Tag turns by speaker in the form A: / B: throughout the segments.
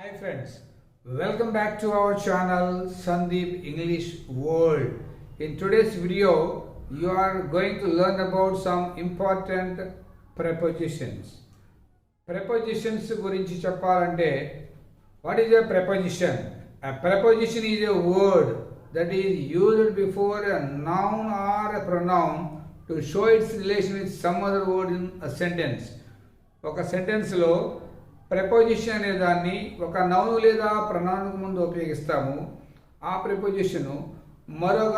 A: Hi friends, welcome back to our channel Sandeep English World. In today's video, you are going to learn about some important prepositions. Prepositions గురించి చెప్పాలంటే what is a preposition? A preposition is a word that is used before a noun or a pronoun to show its relation with some other word in a sentence. ఒక సెంటెన్స్లో preposition అనే దాన్ని ఒక noun లేదా pronoun ముందు ఉపయోగిస్తాము. ఆ ప్రెపోజిషను మరొక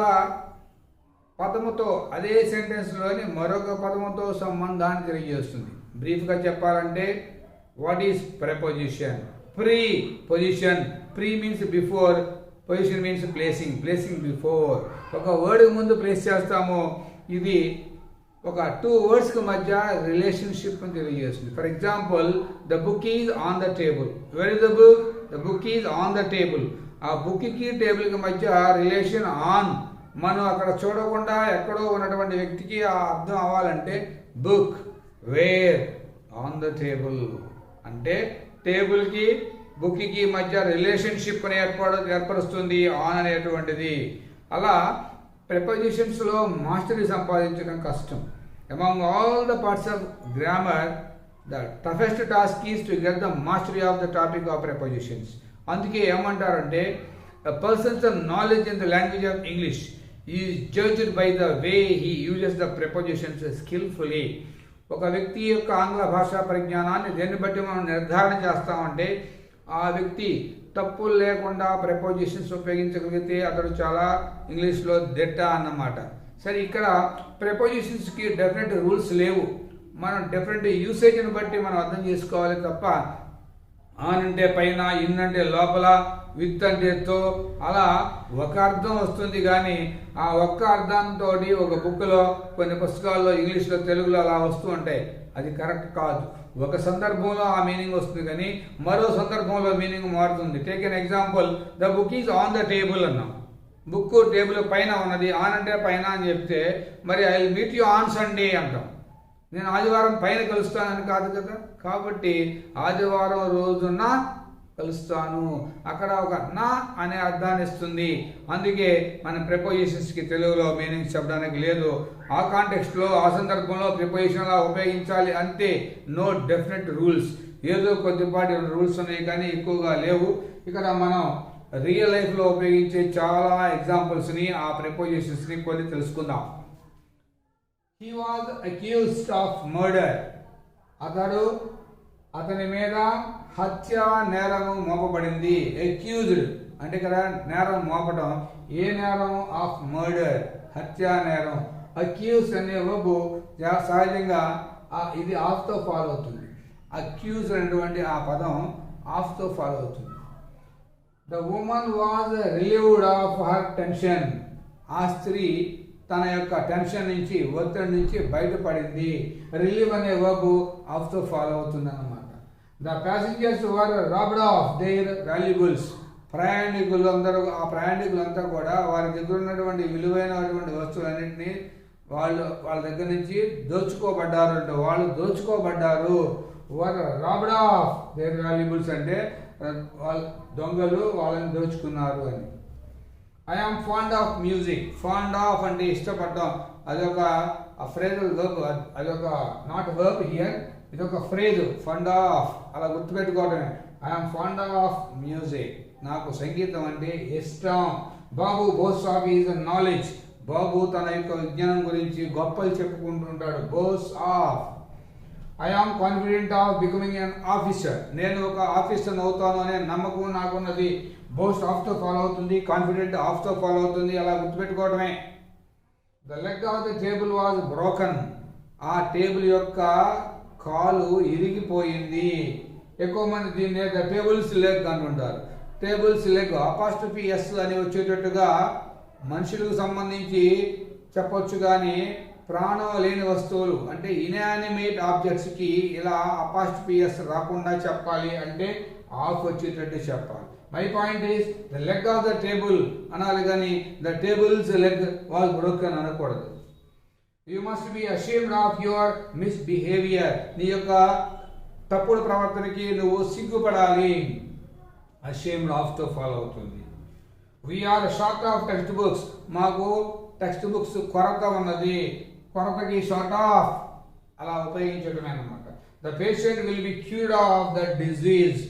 A: పదముతో అదే సెంటెన్స్లోని మరొక పదముతో సంబంధాన్ని తెలియజేస్తుంది. బ్రీఫ్గా చెప్పాలంటే what is preposition? Pre position. Pre means before, position means placing before. ఒక వర్డ్ ముందు ప్లేస్ చేస్తాము. ఇది ఒక టూ వర్డ్స్కి మధ్య రిలేషన్షిప్ అని తెలియజేస్తుంది. For example, the book is on the table. Where is the book? The book is on the table. ఆ బుక్కి టేబుల్కి మధ్య రిలేషన్ ఆన్. మనం అక్కడ చూడకుండా ఎక్కడో ఉన్నటువంటి వ్యక్తికి ఆ అర్థం అవ్వాలంటే book were on the table అంటే టేబుల్కి బుక్కి మధ్య రిలేషన్షిప్ అని ఏర్పరుస్తుంది ఆన్ అనేటువంటిది. అలా ప్రెపోజిషన్స్లో మాస్టరీ సంపాదించడం కష్టం. Among all the parts of grammar, the toughest task is to get the mastery of the topic of ప్రెపోజిషన్స్. అందుకే ఏమంటారంటే a person's knowledge in the language of English is judged by the way he uses the prepositions skillfully. ఒక వ్యక్తి యొక్క ఆంగ్ల భాషా పరిజ్ఞానాన్ని దేన్ని బట్టి మనం నిర్ధారణ చేస్తామంటే ఆ వ్యక్తి తప్పులు లేకుండా ప్రెపోజిషన్స్ ఉపయోగించగలిగితే అతడు చాలా ఇంగ్లీష్లో దిట్ట అన్నమాట. సరే, ఇక్కడ ప్రెపోజిషన్స్కి డెఫినెట్ రూల్స్ లేవు. మనం డెఫినెట్ యూసేజ్ని బట్టి మనం అర్థం చేసుకోవాలి తప్ప ఆన్ అంటే పైన, ఇన్ అంటే లోపల, విత్ అంటే తో అలా ఒక అర్థం వస్తుంది. కానీ ఆ ఒక్క అర్థంతో ఒక బుక్లో కొన్ని పుస్తకాల్లో ఇంగ్లీష్లో తెలుగులో అలా వస్తూ ఉంటాయి. అది కరెక్ట్ కాదు. ఒక సందర్భంలో ఆ మీనింగ్ వస్తుంది కానీ మరో సందర్భంలో మీనింగ్ మారుతుంది. Take an example, the book is on the table అన్నాం. బుక్ టేబుల్ పైన ఉన్నది. ఆన్ అంటే పైన అని చెప్తే మరి I will meet you on Sunday అంటాం. నేను ఆదివారం పైన కలుస్తానని కాదు కదా. కాబట్టి ఆదివారం రోజున కలుస్తాను అక్కడ ఒక నా అనే అర్థాన్ని ఇస్తుంది. అందుకే మన ప్రెపోజిషన్స్కి తెలుగులో మీనింగ్స్ చెప్పడానికి లేదు. ఆ కాంటెక్స్ట్లో ఆ సందర్భంలో ప్రిపోజిషన్లా ఉపయోగించాలి అంతే. No definite rules. ఏదో కొద్దిపాటి రూల్స్ ఉన్నాయి కానీ ఎక్కువగా లేవు. ఇక్కడ మనం రియల్ లైఫ్లో ఉపయోగించే చాలా ఎగ్జాంపుల్స్ని, ఆ ప్రిపోజిషన్స్ని కొన్ని తెలుసుకుందాం. He was accused of murder. అతని మీద హత్య నేరము మోపబడింది. అక్యూజ్డ్ అంటే ఇక్కడ నేరం మోపడం. ఏ నేరం? ఆఫ్ మర్డర్, హత్యా నేరం. అక్యూజ్ అనే వర్బ్ సహజంగా ఇది ఆఫ్తో ఫాలో అవుతుంది. అక్యూజ్ అనేటువంటి ఆ పదం ఆఫ్తో ఫాలో అవుతుంది. The woman was relieved of her tension. ఆ స్త్రీ తన యొక్క టెన్షన్ నుంచి, ఒత్తిడి నుంచి బయటపడింది. రిలీవ్ అనే వర్బ్ ఆఫ్తో ఫాలో అవుతుంది అన్నమాట. The passengers were robbed of their valuables. ప్రయాణికులంతా కూడా వారి దగ్గర ఉన్నటువంటి విలువైనటువంటి వస్తువులన్నింటినీ వాళ్ళ దగ్గర నుంచి దోచుకోబడ్డారు. అంటే వాళ్ళు దోచుకోబడ్డారు. వర్ రాబ్డ్ ఆఫ్ దేర్ వాల్యుబుల్స్ అంటే వాళ్ళ దొంగలు వాళ్ళని దోచుకున్నారు అని. I am fond of music. Fond of అంటే ఇష్టపడడం. అదొక ఫ్రేజల్ వర్బ్. అదొక నాట్ వర్బ్ హియర్, ఇదొక ఫ్రేజ్. ఫండ్ ఆఫ్ అలా గుర్తుపెట్టుకోవడమే. I'm fund of music. నాకు సంగీతం అంటే ఇష్టం. బాబు బోస్ ఆఫ్ ఈజ్ నాలెడ్జ్. బాబు తన యొక్క విజ్ఞానం గురించి గొప్పలు చెప్పుకుంటుంటాడు. Bose of. I am confident of becoming an officer. నేను ఒక ఆఫీసర్ అవుతాను అనే నమ్మకం నాకున్నది. బోస్ట్ ఆఫ్తో ఫాలో అవుతుంది, కాన్ఫిడెంట్ ఆఫ్తో ఫాలో అవుతుంది. అలా గుర్తుపెట్టుకోవడమే. The leg of the table was broken. ఆ టేబుల్ యొక్క కాలు ఇరిగిపోయింది. ఎక్కువ మంది దీన్ని ద టేబుల్స్ లెగ్ అంటుంటారు. టేబుల్స్ లెగ్ అపాస్ట్రఫీ ఎస్ అని వచ్చేటట్టుగా మనుషులకు సంబంధించి చెప్పొచ్చు. కానీ ప్రాణం లేని వస్తువులు అంటే ఇన్యానిమేట్ ఆబ్జెక్ట్స్కి ఇలా అపాస్ట్రఫీ ఎస్ రాకుండా చెప్పాలి అంటే ఆఫ్ వచ్చేటట్టు చెప్పాలి. My point is the leg of the table అనాలి కానీ the tables leg was broken అనకూడదు. You must be ashamed of your misbehaviour. నీ యొక్క తప్పుడు ప్రవర్తనకి నువ్వు సిగ్గుపడాలి. ashamed of తో ఫాలో అవుతుంది. We are short of textbooks. మాకు టెక్స్ట్ బుక్స్ కొరత ఉన్నది. కొరతకి షార్ట్ ఆఫ్ అలా ఉపయోగించడమే అన్నమాట. The patient will be cured of the disease.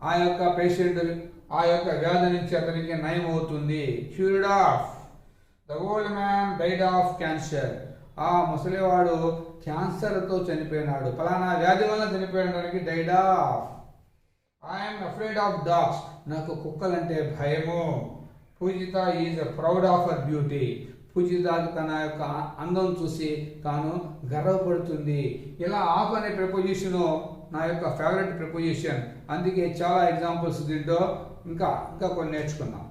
A: ఆ యొక్క పేషెంట్ ఆ యొక్క వ్యాధి నుంచి అతనికి నయం అవుతుంది. Cured of. The old man died of cancer. ఆ ముసలివాడు క్యాన్సర్తో చనిపోయినాడు, ఫలానా వ్యాధి వల్ల చనిపోయినానికి died of. I'm afraid of dogs. నాకు కుక్కలంటే భయము. పూజిత is proud of her beauty. పూజిత తన యొక్క అందం చూసి తాను గర్వపడుతుంది. ఇలా ఆఫ్ అనే ప్రిపోజిషన్ నా యొక్క ఫేవరెట్ ప్రిపోజిషన్. అందుకే చాలా ఎగ్జాంపుల్స్ దీంట్లో ఇంకా కొన్ని నేర్చుకున్నాం.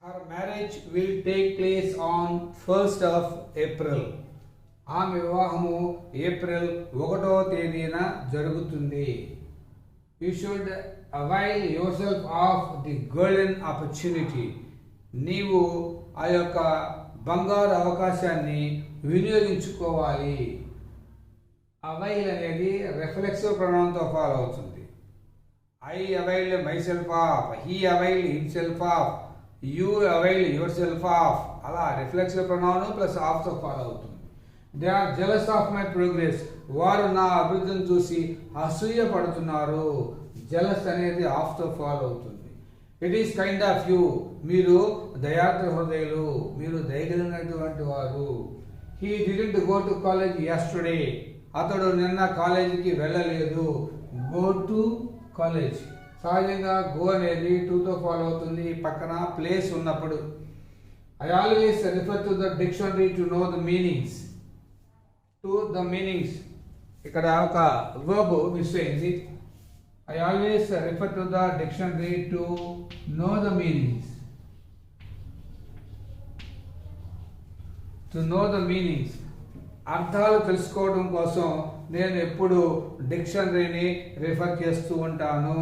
A: Her marriage will take place on 1st of April. ఆమె వివాహము ఏప్రిల్ 1వ తేదీన జరుగుతుంది. You should avail yourself of the golden opportunity. నీవు ఆ యొక్క బంగారు అవకాశాన్ని వినియోగించుకోవాలి. అవైల్ అనేది రిఫ్లెక్సివ్ ప్రొనౌన్తో ఫాలో అవుతుంది. I avail myself of, he avail himself of, you avail yourself of. అలా రిఫ్లెక్సివ్ ప్రొనౌన్ ప్లస్ ఆఫ్తో ఫాలో అవుతుంది. They are jealous of my progress. వారు నా అభివృద్ధిని చూసి అసూయ పడుతున్నారు. జెలస్ అనేది ఆఫ్తో ఫాలో అవుతుంది. It is kind of you. మీరు దయాద్ర హృదయులు, మీరు దయగలిగినటువంటి వారు. He didn't go to college yesterday. అతడు నిన్న కాలేజీకి వెళ్ళలేదు. Go to college. సహజంగా గో అనేది తో ఫాలో అవుతుంది పక్కన ప్లేస్ ఉన్నప్పుడు. I always refer to the dictionary to know the meanings. To the meanings ఇక్కడ ఒక వర్బ్ మిస్ అయింది. I always refer to the dictionary to know the meanings. To know the meanings. అర్థాలు తెలుసుకోవడం కోసం నేను ఎప్పుడు డిక్షనరీని రిఫర్ చేస్తూ ఉంటాను.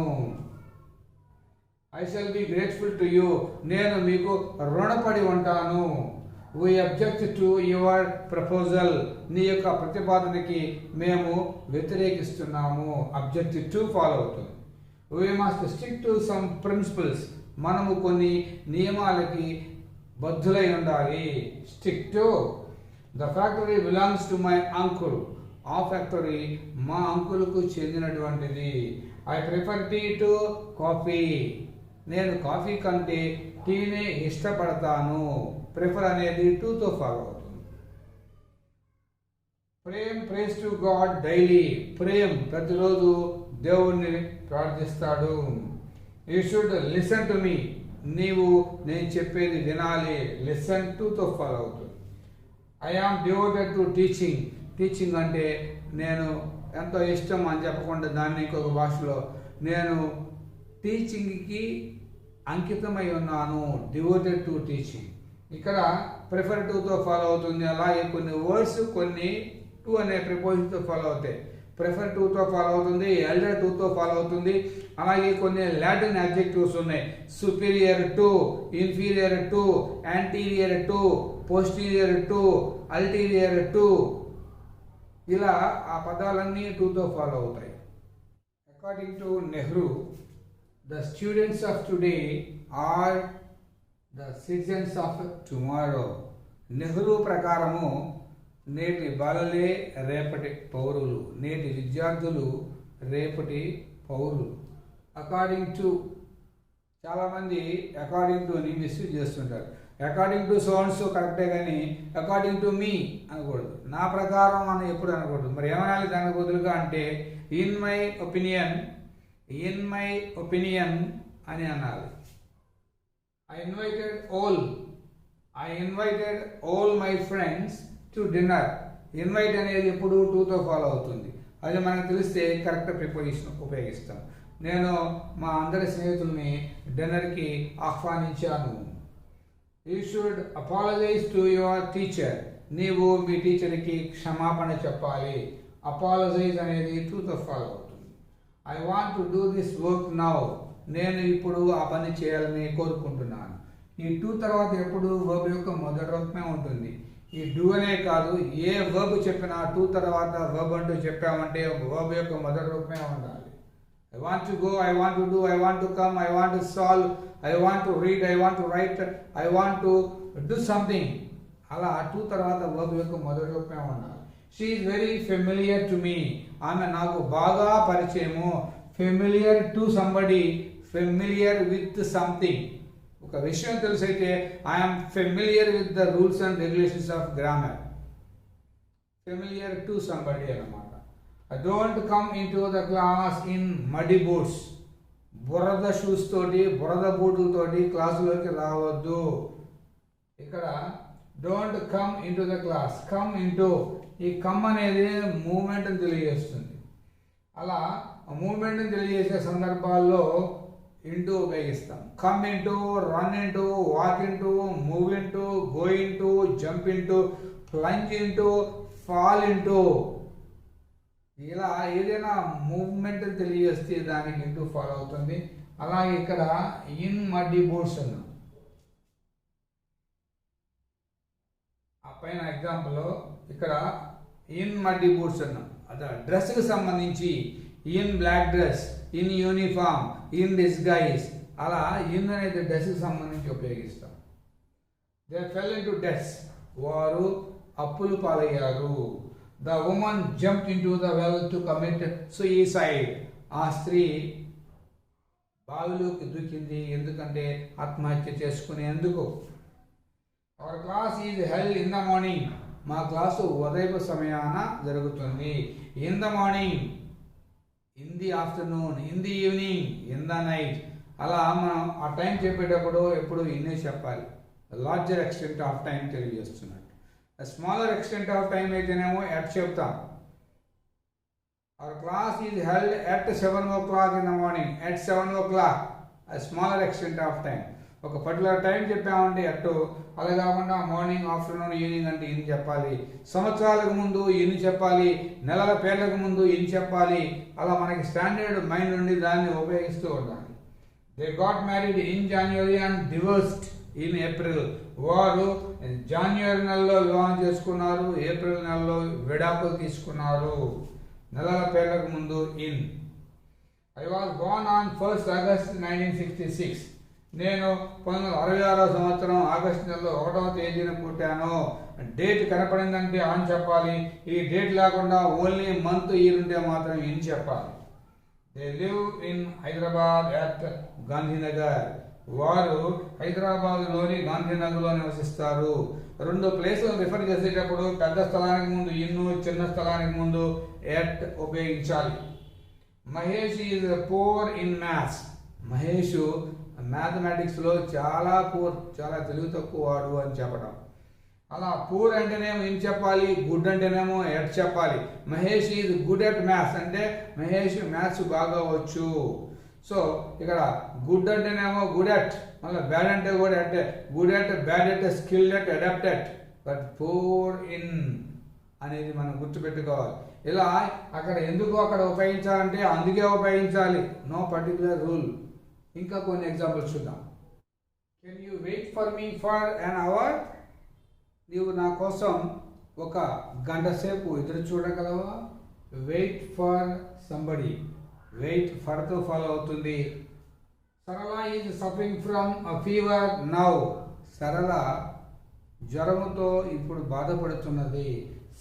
A: I shall be grateful to you. నేను మీకు రుణపడి ఉంటాను. We object to your proposal. నీ యొక్క ప్రతిపాదనకి మేము వ్యతిరేకిస్తున్నాము. అబ్జెక్ట్ టు ఫాలో అవుతుంది. We must stick to some principles. మనము కొన్ని నియమాలకి బద్ధులై ఉండాలి. Stick to. The factory belongs to my uncle. ఆ ఫ్యాక్టరీ మా అంకుల్కు చెందినటువంటిది. I prefer tea to coffee. నేను కాఫీ కంటే టీనే ఇష్టపడతాను. ప్రిఫర్ అనేది తో ఫాలో అవుతుంది. Prem prays to God daily. Prem ప్రతిరోజు దేవుణ్ణి ప్రార్థిస్తాడు. You should listen to me. నీవు నేను చెప్పేది వినాలి. లిసన్ తో ఫాలో అవుతుంది. I am devoted to teaching. Teaching అంటే నేను ఎంతో ఇష్టం అని చెప్పకుండా దాన్ని ఇంకొక భాషలో నేను టీచింగ్కి అంకితమై ఉన్నాను. Devoted to teaching. ఇక్కడ ప్రిఫర్ తో ఫాలో అవుతుంది. అలాగే కొన్ని వర్డ్స్ కొన్ని టు అనే ప్రిపోజిషన్తో ఫాలో అవుతాయి. ప్రిఫర్ తో ఫాలో అవుతుంది, ఎల్డర్ తో ఫాలో అవుతుంది. అలాగే కొన్ని లాటిన్ అడ్జెక్టివ్స్ ఉన్నాయి. Superior to, inferior to, anterior to, posterior to, ulterior to. ఇలా ఆ పదాలన్నీ తో ఫాలో అవుతాయి. According to Nehru, the students of today are the citizens of tomorrow. Nehru ప్రకారము నేటి బాలలే రేపటి పౌరులు. నేటి విద్యార్థులు రేపటి పౌరులు. అకార్డింగ్ టు, చాలామంది అకార్డింగ్ టు అని మిస్యూజ్ చేస్తుంటారు. అకార్డింగ్ టు సోన్స్ కరెక్టే కానీ అకార్డింగ్ టు మీ అనకూడదు. నా ప్రకారం అని ఎప్పుడు అనకూడదు. మరి ఏమనాలి దానికి బదులుగా అంటే in my opinion, in my opinion అని అనాలి. I invited all my friends to dinner. Invite అనేది ఎప్పుడు తో ఫాలో అవుతుంది. అది మనకు తెలిస్తే కరెక్ట్ ప్రిపోజిషన్ ఉపయోగిస్తాం. నేను మా అందరి స్నేహితుల్ని డిన్నర్కి ఆహ్వానించాను. You should apologise to your teacher. నీవు మీ టీచర్కి క్షమాపణ చెప్పాలి. అపాలజైజ్ అనేది తో ఫాలో అవుతుంది. I want to do this work now. నేను ఇప్పుడు ఆ పని చేయాలని కోరుకుంటున్నాను. ఈ టు తర్వాత ఎప్పుడు వర్బ్ యొక్క మొదటి రూపమే ఉంటుంది. ఈ డూ అనే కాదు, ఏ వర్బ్ చెప్పినా టు తర్వాత వర్బ్ అంటూ చెప్పామంటే వర్బ్ యొక్క మొదటి రూపమే ఉండాలి. I want to go, I want to do, I want to come, I want to solve, I want to read, I want to write, I want to do something. అలా to తర్వాత verb యొక్క మొదటి రూపమే ఉండాలి. She is very familiar to me. ఆమె నాకు బాగా పరిచయము. Familiar to somebody, familiar with something. ఒక విషయం తెలిసైతే I'm familiar with the rules and regulations of grammar. Familiar to somebody అన్నమాట. I don't come into the class in muddy boots. బురద shoes తోటి, బురద బూట్లతోటి క్లాసులోకి రావద్దు. ఇక్కడ don't come into the class. Come into, ఈ come అనేది మూమెంట్ని తెలియజేస్తుంది. అలా మూమెంట్ని తెలియజేసే సందర్భాల్లో ఇంటూ ఉపయోగిస్తాం. Come into, run into, walk into, move into, go into, jump into, plunge into, fall into. ఇలా ఏదైనా మూవ్మెంట్ తెలియజేస్తే దానికి ఇంటూ ఫాలో అవుతుంది. అలాగే ఇక్కడ ఇన్ మడ్డీ బూట్స్ అన్నాం. ఆ పైన ఎగ్జాంపుల్ ఇక్కడ ఇన్ మడ్డీ బూట్స్ అన్నాం. అదే డ్రెస్కి సంబంధించి in black dress, in uniform, in disguise. అలా ఇన్ అనేది డ్రెస్కి సంబంధించి ఉపయోగిస్తాం. They fell into debts. వారు అప్పులు పాలయ్యారు. The woman jumped into the well to commit suicide. ఆ స్త్రీ బావిలోకి దూకింది ఎందుకంటే ఆత్మహత్య చేసుకునేందుకు. Hour class is held in the morning. మా క్లాసు ఉదయపు సమయాన జరుగుతుంది. In the morning, in the afternoon, in the evening, in the night. అలా మనం ఆ టైం చెప్పేటప్పుడు ఎప్పుడు ఇన్నే చెప్పాలి. Larger extent of time తెలియజేస్తున్నట్టు. Smaller extent of time అయితేనేమో ఎట్ చెప్తాం. Hour class is held at 7 o'clock in the morning. At 7 o'clock smaller extent of time. ఒక పర్టికులర్ టైం చెప్పామంటే అటు, అలా కాకుండా మార్నింగ్, ఆఫ్టర్నూన్, ఈవినింగ్ అంటే ఇన్ చెప్పాలి. సంవత్సరాలకు ముందు ఇన్ చెప్పాలి. నెలల పేర్లకు ముందు ఇన్ చెప్పాలి. అలా మనకి స్టాండర్డ్ మైండ్ నుండి దాన్ని ఉపయోగిస్తూ ఉండాలి. They got married in January and divorced in April. వారు జాన్యువరి నెలలో వివాహం చేసుకున్నారు, ఏప్రిల్ నెలలో విడాకులు తీసుకున్నారు. నెలల పేర్లకు ముందు in. I was Born on 1st August 1966. నేను 1966వ సంవత్సరం ఆగస్టు నెలలో 1వ తేదీన పుట్టాను. డేట్ కనపడిందంటే ఆన్ చెప్పాలి. ఈ డేట్ లేకుండా ఓన్లీ మంత్, ఇయర్ ఉంటే మాత్రం ఇన్ చెప్పాలి. They live in Hyderabad at Gandhinagar. వారు హైదరాబాద్లోని గాంధీనగర్లో నివసిస్తారు. రెండు ప్లేసులు రిఫర్ చేసేటప్పుడు పెద్ద స్థలానికి ముందు ఇన్ను, చిన్న స్థలానికి ముందు ఎట్ ఉపయోగించాలి. Mahesh is poor in maths. Mahesh మ్యాథమెటిక్స్లో చాలా పూర్, చాలా తెలివి తక్కువ వాడు అని చెప్పడం. అలా పూర్ అంటేనేమో ఏం చెప్పాలి, గుడ్ అంటేనేమో ఎట్ చెప్పాలి. Mahesh is good at maths అంటే మహేష్ మ్యాథ్స్ బాగా వచ్చు. సో ఇక్కడ గుడ్ అంటేనేమో గుడ్ ఎట్, మళ్ళీ బ్యాడ్ అంటే కూడా అంటే good at, bad at, skill at, adapted. But poor in అనేది మనం గుర్తుపెట్టుకోవాలి. ఇలా అక్కడ ఎందుకు అక్కడ ఉపయోగించాలంటే అందుకే ఉపయోగించాలి. No particular rule. ఇంకా కొన్ని ఎగ్జాంపుల్స్ చూద్దాం. Can you wait for me for an hour? నీవు నా కోసం ఒక గంట సేపు ఎదురు చూడగలవా? Wait for somebody. Wait ఫర్తో follow అవుతుంది. సరళ is suffering from a fever now. సరళ జ్వరముతో ఇప్పుడు బాధపడుతున్నది.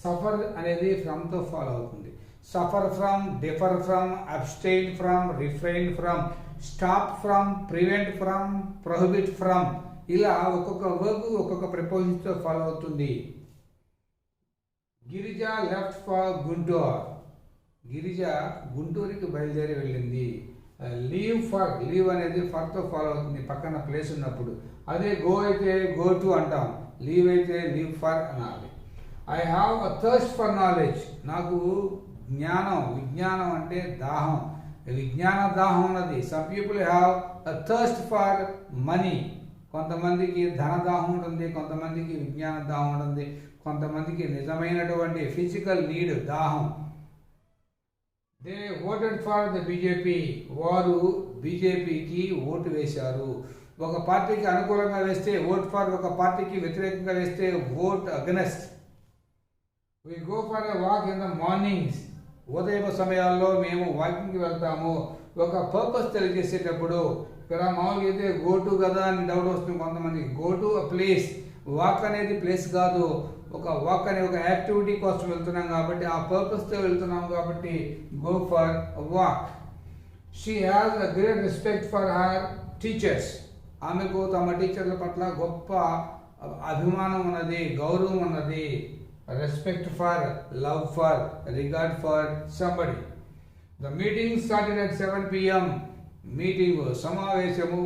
A: సఫర్ అనేది ఫ్రమ్తో ఫాలో అవుతుంది. Suffer from, differ from, abstain from, refrain from, stop from, prevent from, prohibit from. ఇలా ఒక్కొక్క వర్బ్ ఒక్కొక్క ప్రిపోజిషన్తో ఫాలో అవుతుంది. Girija left for Guntur. గిరిజ గుంటూరుకి బయలుదేరి వెళ్ళింది. లీవ్ ఫర్, లీవ్ అనేది ఫర్తో ఫాలో అవుతుంది పక్కన ప్లేస్ ఉన్నప్పుడు. అదే గో అయితే గో టు అంటాం, లీవ్ అయితే లీవ్ ఫర్ అనాలి. I have a thirst for knowledge. నాకు జ్ఞానం, విజ్ఞానం అంటే దాహం, విజ్ఞాన దాహం ఉన్నది. Some people have a thirst for money. కొంతమందికి ధనదాహం ఉంటుంది, కొంతమందికి విజ్ఞాన దాహం ఉంటుంది, కొంతమందికి నిజమైనటువంటి ఫిజికల్ నీడ్ దాహం. They voted for the BJP. వారు బీజేపీకి ఓటు వేశారు. ఒక పార్టీకి అనుకూలంగా వేస్తే ఓట్ ఫర్, ఒక పార్టీకి వ్యతిరేకంగా వేస్తే vote against. We go for a walk in the mornings. ఉదయం సమయాల్లో మేము వాకింగ్కి వెళ్తాము. ఒక పర్పస్ తెలియజేసేటప్పుడు ఇక్కడ మామూలుగా అయితే గో టు కదా అని డౌట్ వస్తుంది కొంతమందికి. Go to a place, walk అనేది ప్లేస్ కాదు, ఒక వాక్ అనే ఒక యాక్టివిటీ కోసం వెళ్తున్నాం కాబట్టి, ఆ పర్పస్తో వెళ్తున్నాం కాబట్టి go for walk. She has a great respect for her teachers. ఆమెకు తమ టీచర్ల పట్ల గొప్ప అభిమానం ఉన్నది, గౌరవం ఉన్నది. Respect for, love for, regard for somebody. The meeting started at 7 PM. Meeting సమావేశము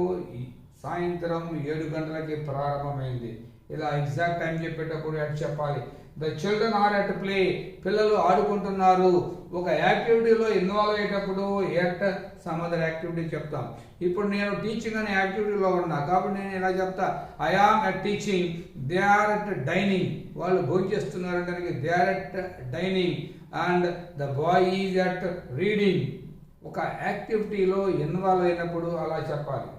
A: సాయంత్రం 7 గంటలకి ప్రారంభమైంది. ఇలా ఎగ్జాక్ట్ టైం చెప్పేటప్పుడు అటు చెప్పాలి. The children are at play. పిల్లలు ఆడుకుంటున్నారు. ఒక యాక్టివిటీలో ఇన్వాల్వ్ అయ్యేటప్పుడు ఎట్ సమ్ అదర్ యాక్టివిటీ చెప్తాం. ఇప్పుడు నేను టీచింగ్ అనే యాక్టివిటీలో ఉన్నా కాబట్టి నేను ఇలా చెప్తా, I am at teaching, they are at dining. వాళ్ళు భోజనం చేస్తున్నారు అంటే they are at dining and the boy is at reading. ఒక యాక్టివిటీలో ఇన్వాల్వ్ అయినప్పుడు అలా చెప్పాలి.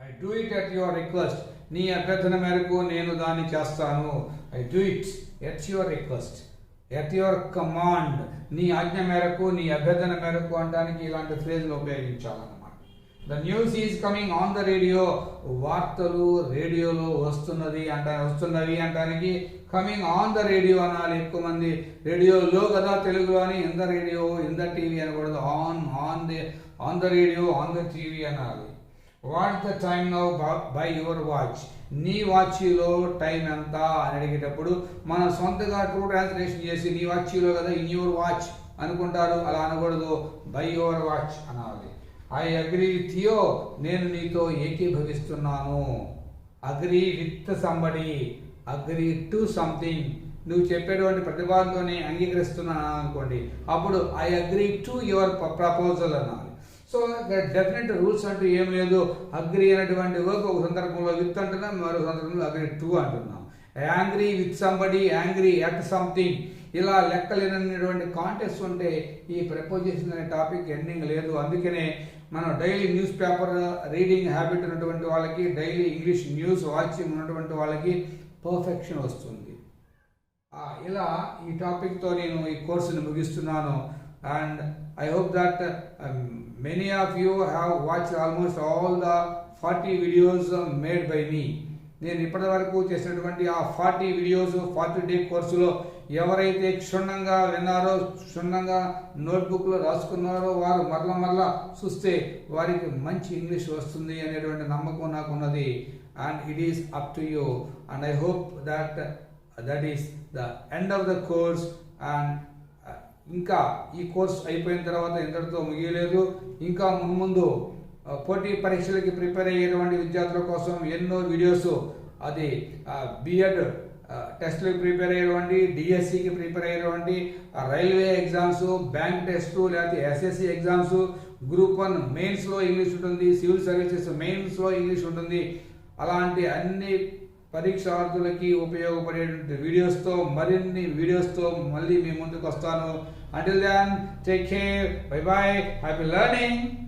A: I do it at your request. నీ అభ్యర్థన మేరకు నేను దాన్ని చేస్తాను. I do it at your request, at your command. నీ ఆజ్ఞ మేరకు, నీ అభ్యర్థన మేరకు అనడానికి ఇలాంటి ఫ్రేజ్లు ఉపయోగించాలన్నమాట. The news is coming on the radio. వార్తలు రేడియోలో వస్తున్నవి అంటానికి కమింగ్ ఆన్ ద రేడియో అనాలి. ఎక్కువ మంది రేడియోలో కదా తెలుగులో అని in the radio, in the TV అనకూడదు. On the radio, on the TV అనాలి. What the time now by your watch. నీ వాచీలో టైం ఎంత అని అడిగేటప్పుడు మనం సొంతగా ట్రూ ట్రాన్స్లేషన్ చేసి నీ వాచీలో కదా, ఇన్ యువర్ వాచ్ అనుకుంటారు. అలా అనకూడదు, బై యువర్ వాచ్ అనాలి. I agree with you. నేను నీతో ఏకీభవిస్తున్నాను. Agree with somebody, agree to something. నువ్వు చెప్పేటువంటి ప్రతిపాదనతోనే అంగీకరిస్తున్నాను అనుకోండి, అప్పుడు I agree to your proposal అనాలి. సో డెఫినెట్ రూల్స్ అంటూ ఏం లేదు. అగ్రీ అనేటువంటి వర్క్ ఒక సందర్భంలో విత్ అంటున్నాం, మరో సందర్భంలో అగ్రీ టు అంటున్నాం. Angry with somebody, angry at something. ఇలా లెక్కలేనటువంటి కాంటెక్స్ట్ ఉంటే ఈ ప్రపోజిషన్ అనే టాపిక్ ఎండింగ్ లేదు. అందుకనే మనం daily news paper reading habit ఉన్నటువంటి వాళ్ళకి, డైలీ ఇంగ్లీష్ న్యూస్ వాచింగ్ ఉన్నటువంటి వాళ్ళకి పర్ఫెక్షన్ వస్తుంది. ఇలా ఈ టాపిక్తో నేను ఈ కోర్సుని ముగిస్తున్నాను. And I hope that many of you have watched almost all the 40 videos made by me. నేను ఇప్పటి వరకు చేసినటువంటి ఆ 40 వీడియోస్ 40 డే కోర్సులో ఎవరైతే క్షుణ్ణంగా విన్నారో, క్షుణ్ణంగా నోట్బుక్లో రాసుకున్నారో వారు మరలా చూస్తే వారికి మంచి ఇంగ్లీష్ వస్తుంది అనేటువంటి నమ్మకం నాకున్నది. And it is up to you. And I hope that is the end of the course. And ఇంకా ఈ కోర్స్ అయిపోయిన తర్వాత ఇంతటితో ముగియలేదు. ఇంకా ముందు పోటీ పరీక్షలకి ప్రిపేర్ అయ్యేటువంటి విద్యార్థుల కోసం ఎన్నో వీడియోస్, అది బిఎడ్ టెస్ట్లకు ప్రిపేర్ అయ్యేటువంటి, డిఎస్సికి ప్రిపేర్ అయ్యేటువంటి, రైల్వే ఎగ్జామ్స్, బ్యాంక్ టెస్ట్, లేకపోతే ఎస్ఎస్సి ఎగ్జామ్స్, గ్రూప్ 1 మెయిన్స్లో ఇంగ్లీష్ ఉంటుంది, సివిల్ సర్వీసెస్ మెయిన్స్లో ఇంగ్లీష్ ఉంటుంది. అలాంటి అన్ని పరీక్షార్థులకి ఉపయోగపడేటువంటి వీడియోస్తో, మరిన్ని వీడియోస్తో మళ్ళీ మీ ముందుకు వస్తాను. Until then, take care. Bye bye. Happy learning.